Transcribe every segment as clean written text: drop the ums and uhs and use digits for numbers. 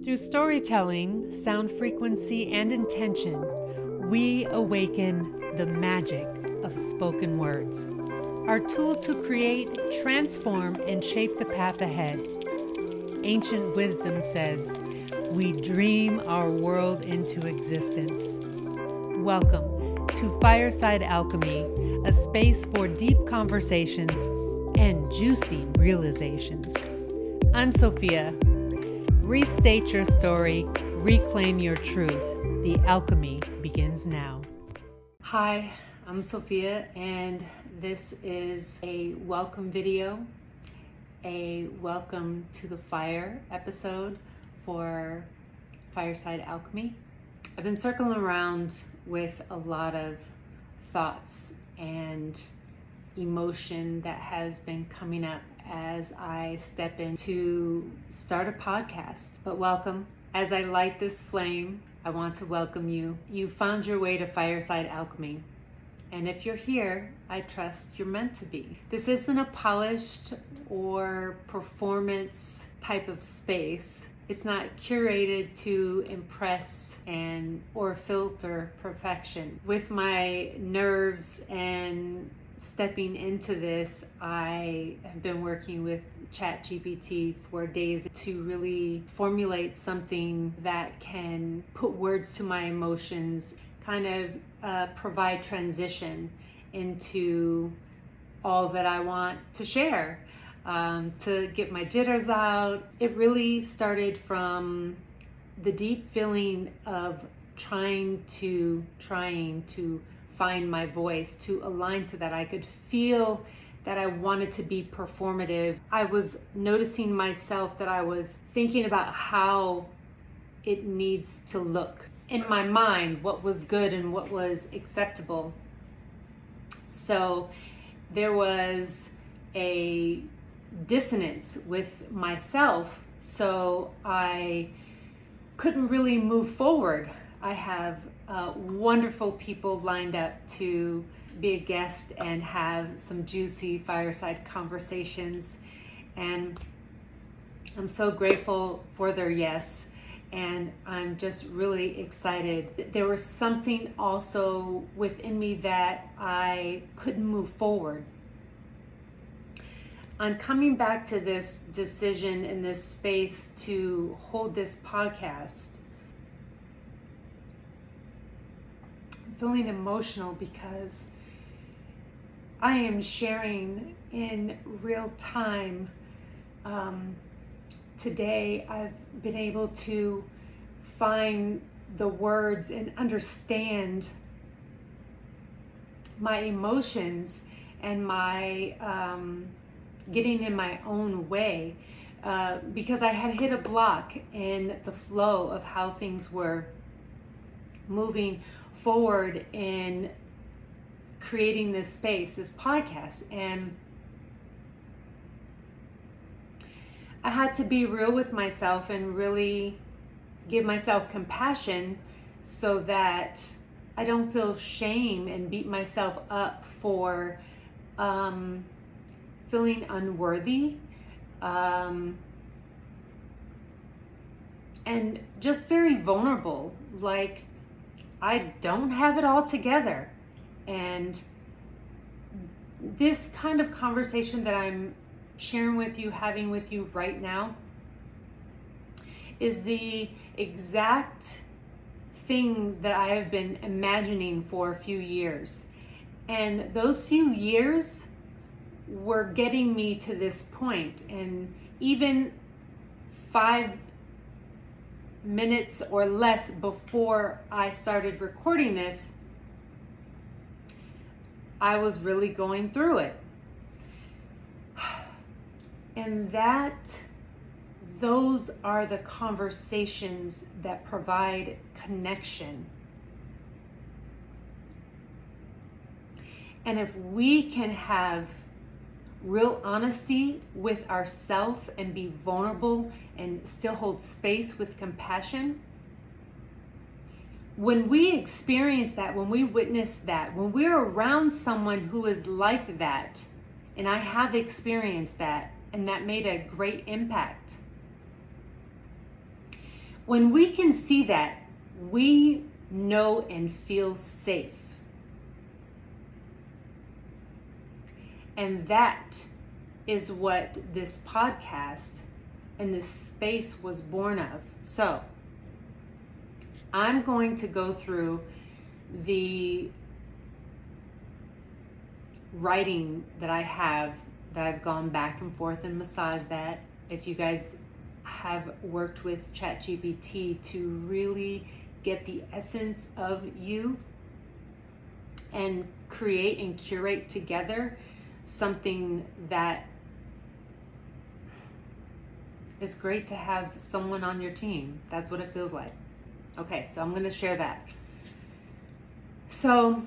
Through storytelling, sound frequency, and intention, we awaken the magic of spoken words. Our tool to create, transform, and shape the path ahead. Ancient wisdom says, we dream our world into existence. Welcome to Fireside Alchemy, a space for deep conversations and juicy realizations. I'm Sophia. Restate your story, reclaim your truth. The alchemy begins now. Hi, I'm Sophia, and this is a welcome video, a welcome to the fire episode for Fireside Alchemy. I've been circling around with a lot of thoughts and emotion that has been coming up as I step in to start a podcast. But welcome. As I light this flame, I want to welcome you. You found your way to Fireside Alchemy. And if you're here, I trust you're meant to be. This isn't a polished or performance type of space. It's not curated to impress or filter perfection. With my nerves and stepping into this, I have been working with ChatGPT for days to really formulate something that can put words to my emotions, kind of provide transition into all that I want to share, to get my jitters out. It really started from the deep feeling of trying to find my voice, to align to that. I could feel that I wanted to be performative. I was noticing myself that I was thinking about how it needs to look. In my mind, what was good and what was acceptable. So there was a dissonance with myself, so I couldn't really move forward. I have wonderful people lined up to be a guest and have some juicy fireside conversations, and I'm so grateful for their yes, and I'm just really excited. There was something also within me that I couldn't move forward. I'm coming back to this decision in this space to hold this podcast. Feeling emotional because I am sharing in real time. Today I've been able to find the words and understand my emotions and my getting in my own way, because I had hit a block in the flow of how things were moving forward in creating this space, this podcast. And I had to be real with myself and really give myself compassion so that I don't feel shame and beat myself up for feeling unworthy, and just very vulnerable, like I don't have it all together. And this kind of conversation that I'm sharing with you, having with you right now, is the exact thing that I have been imagining for a few years. And those few years were getting me to this point. And even 5 minutes or less before I started recording this, I was really going through it. And those are the conversations that provide connection. And if we can have real honesty with ourselves and be vulnerable and still hold space with compassion, when we experience that, when we witness that, when we're around someone who is like that, and I have experienced that, and that made a great impact, When we can see that, we know and feel safe. And that is what this podcast and this space was born of. So I'm going to go through the writing that I have, that I've gone back and forth and massaged that. If you guys have worked with ChatGPT to really get the essence of you and create and curate together something that is great to have someone on your team. That's what it feels like. Okay, so I'm going to share that. So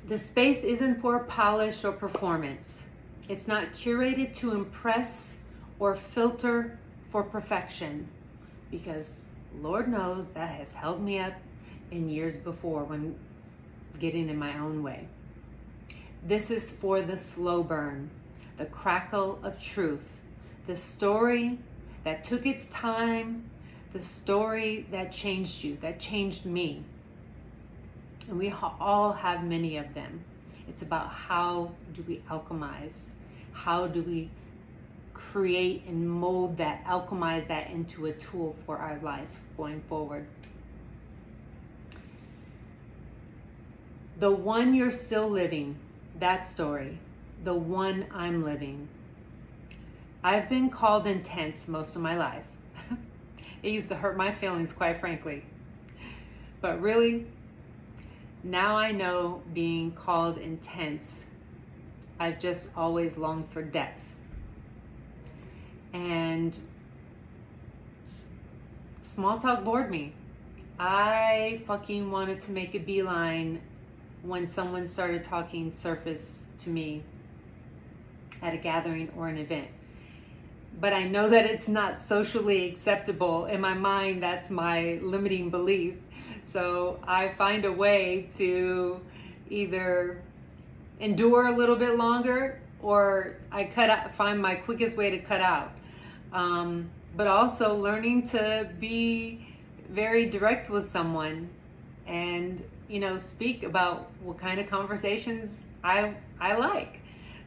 the space isn't for polish or performance. It's not curated to impress or filter for perfection, because Lord knows that has held me up in years before when getting in my own way. This is for the slow burn, the crackle of truth, the story that took its time, the story that changed you, that changed me. And we all have many of them. It's about how do we alchemize? How do we create and mold that, alchemize that into a tool for our life going forward? The one you're still living, that story, the one I'm living. I've been called intense most of my life. It used to hurt my feelings, quite frankly. But really, now I know being called intense, I've just always longed for depth. And small talk bored me. I fucking wanted to make a beeline when someone started talking surface to me at a gathering or an event. But I know that it's not socially acceptable. In my mind, that's my limiting belief. So I find a way to either endure a little bit longer, or I find my quickest way to cut out. But also learning to be very direct with someone and, speak about what kind of conversations I like.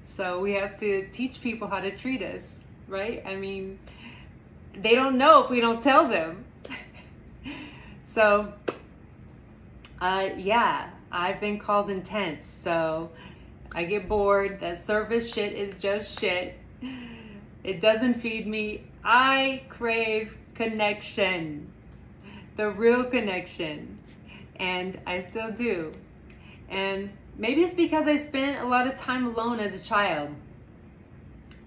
So we have to teach people how to treat us, right? I mean, they don't know if we don't tell them. So, I've been called intense. So I get bored. That surface shit is just shit. It doesn't feed me. I crave connection, the real connection, and I still do. And maybe it's because I spent a lot of time alone as a child,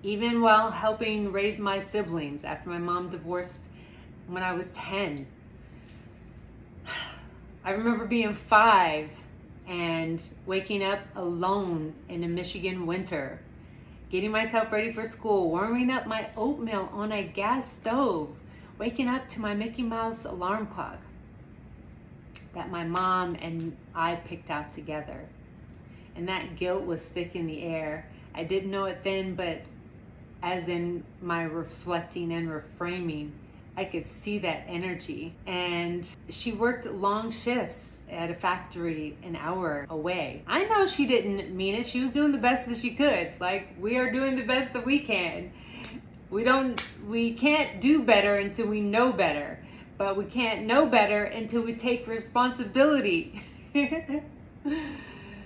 even while helping raise my siblings after my mom divorced when I was 10. I remember being 5 and waking up alone in a Michigan winter, getting myself ready for school, warming up my oatmeal on a gas stove, waking up to my Mickey Mouse alarm clock that my mom and I picked out together. And that guilt was thick in the air. I didn't know it then, but as in my reflecting and reframing, I could see that energy. And she worked long shifts at a factory an hour away. I know she didn't mean it. She was doing the best that she could. Like, we are doing the best that we can. We can't do better until we know better. But we can't know better until we take responsibility.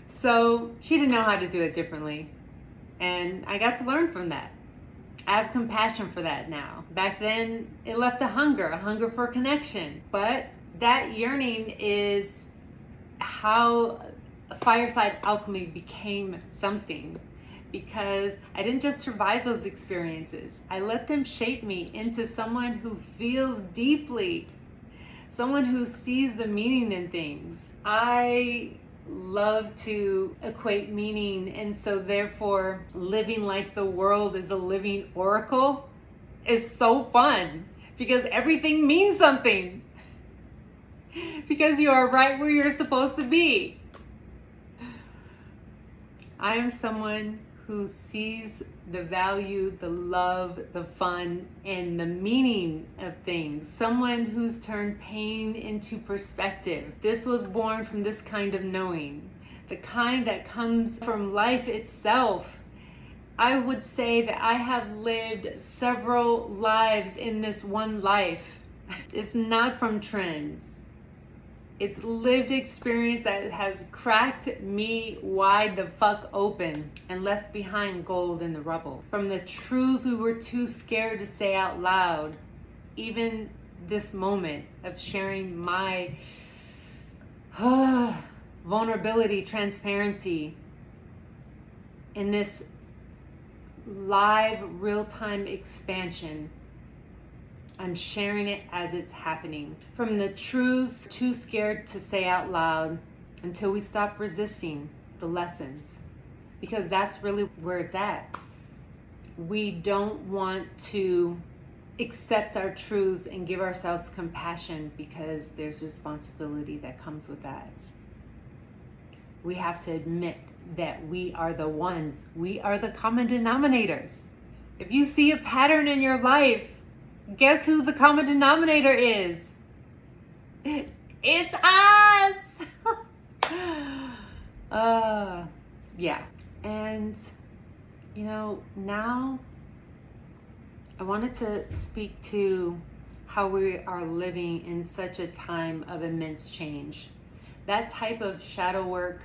So she didn't know how to do it differently. And I got to learn from that. I have compassion for that now. Back then, it left a hunger for connection. But that yearning is how Fireside Alchemy became something. Because I didn't just survive those experiences. I let them shape me into someone who feels deeply. Someone who sees the meaning in things. I love to equate meaning, and so therefore living like the world is a living oracle is so fun, because everything means something, because you are right where you're supposed to be. I am someone who sees the value, the love, the fun, and the meaning of things. Someone who's turned pain into perspective. This was born from this kind of knowing, the kind that comes from life itself. I would say that I have lived several lives in this one life. It's not from trends. It's lived experience that has cracked me wide the fuck open and left behind gold in the rubble. From the truths we were too scared to say out loud, even this moment of sharing my vulnerability, transparency in this live real-time expansion. I'm sharing it as it's happening. From the truths too scared to say out loud until we stop resisting the lessons. Because that's really where it's at. We don't want to accept our truths and give ourselves compassion because there's responsibility that comes with that. We have to admit that we are the ones. We are the common denominators. If you see a pattern in your life, guess who the common denominator is? It's us! Yeah. And, now I wanted to speak to how we are living in such a time of immense change. That type of shadow work,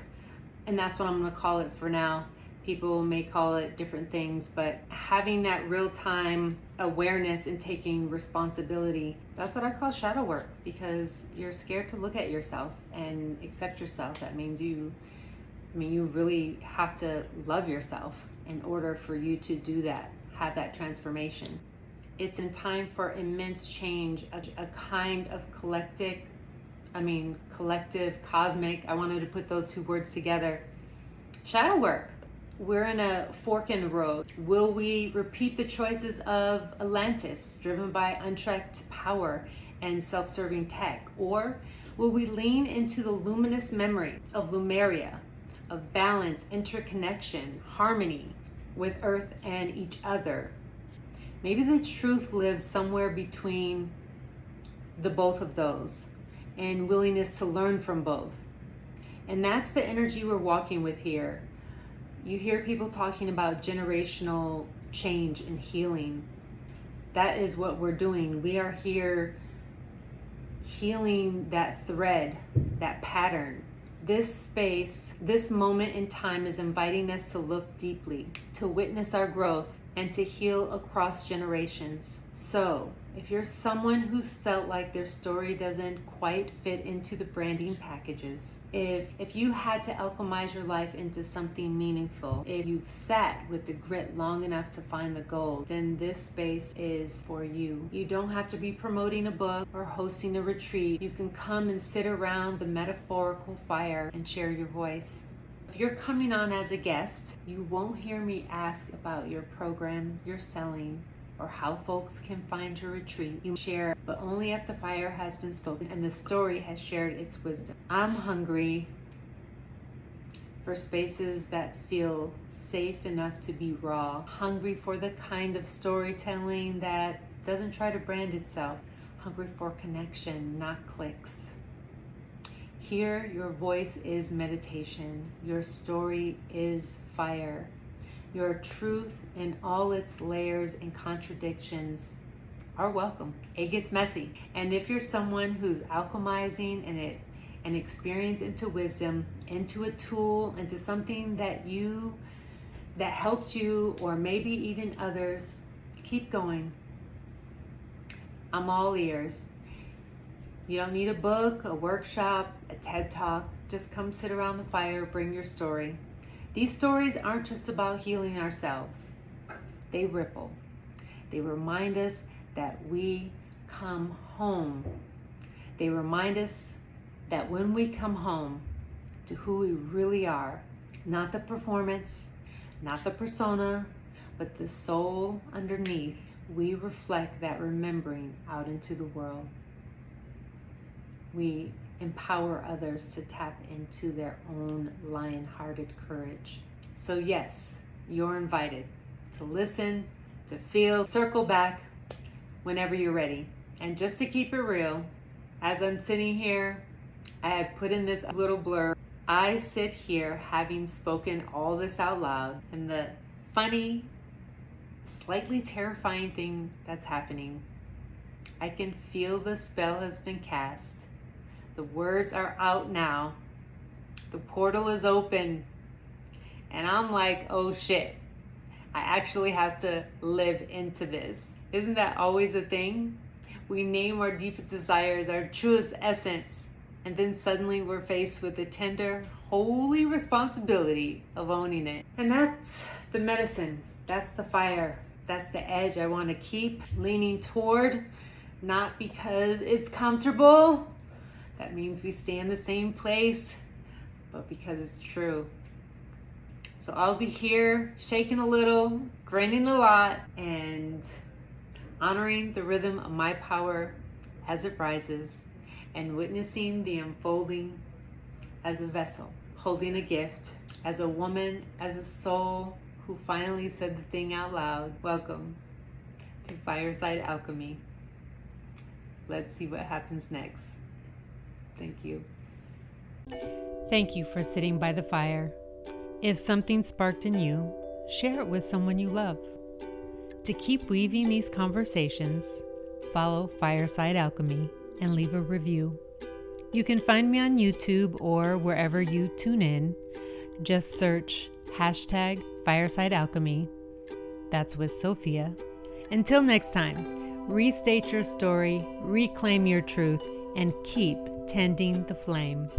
and that's what I'm going to call it for now. People may call it different things, but having that real-time awareness and taking responsibility, that's what I call shadow work, because you're scared to look at yourself and accept yourself. That means you really have to love yourself in order for you to do that, have that transformation. It's in time for immense change, a kind of collective, cosmic, I wanted to put those two words together, shadow work. We're in a fork in the road. Will we repeat the choices of Atlantis, driven by unchecked power and self-serving tech? Or will we lean into the luminous memory of Lumeria, of balance, interconnection, harmony with Earth and each other? Maybe the truth lives somewhere between the both of those, and willingness to learn from both. And that's the energy we're walking with here. You hear people talking about generational change and healing. That is what we're doing. We are here healing that thread, that pattern. This space, this moment in time is inviting us to look deeply, to witness our growth, and to heal across generations. So, if you're someone who's felt like their story doesn't quite fit into the branding packages, if you had to alchemize your life into something meaningful, if you've sat with the grit long enough to find the gold, then this space is for you. You don't have to be promoting a book or hosting a retreat. You can come and sit around the metaphorical fire and share your voice. If you're coming on as a guest, you won't hear me ask about your program you're selling or how folks can find your retreat. You share, but only if the fire has been spoken and the story has shared its wisdom. I'm hungry for spaces that feel safe enough to be raw, hungry for the kind of storytelling that doesn't try to brand itself, hungry for connection, not clicks. Here, your voice is meditation. Your story is fire. Your truth in all its layers and contradictions are welcome. It gets messy. And if you're someone who's alchemizing an experience into wisdom, into a tool, into something that helped you or maybe even others, keep going. I'm all ears. You don't need a book, a workshop, a TED Talk. Just come sit around the fire, bring your story. These stories aren't just about healing ourselves. They ripple. They remind us that we come home. They remind us that when we come home to who we really are, not the performance, not the persona, but the soul underneath, we reflect that remembering out into the world. We empower others to tap into their own lion-hearted courage. So yes, you're invited to listen, to feel, circle back whenever you're ready. And just to keep it real, as I'm sitting here, I have put in this little blurb. I sit here having spoken all this out loud, and the funny, slightly terrifying thing that's happening, I can feel the spell has been cast. The words are out now. The portal is open. And I'm like, oh shit, I actually have to live into this. Isn't that always the thing? We name our deepest desires, our truest essence, and then suddenly we're faced with the tender, holy responsibility of owning it. And that's the medicine. That's the fire. That's the edge I want to keep leaning toward, not because it's comfortable. That means we stay in the same place, but because it's true. So I'll be here shaking a little, grinning a lot, and honoring the rhythm of my power as it rises, and witnessing the unfolding as a vessel, holding a gift, as a woman, as a soul who finally said the thing out loud. Welcome to Fireside Alchemy. Let's see what happens next. Thank you. Thank you for sitting by the fire. If something sparked in you, share it with someone you love. To keep weaving these conversations, follow Fireside Alchemy and leave a review. You can find me on YouTube or wherever you tune in. Just search hashtag Fireside Alchemy. That's with Sophia. Until next time, restate your story, reclaim your truth, and keep tending the flame.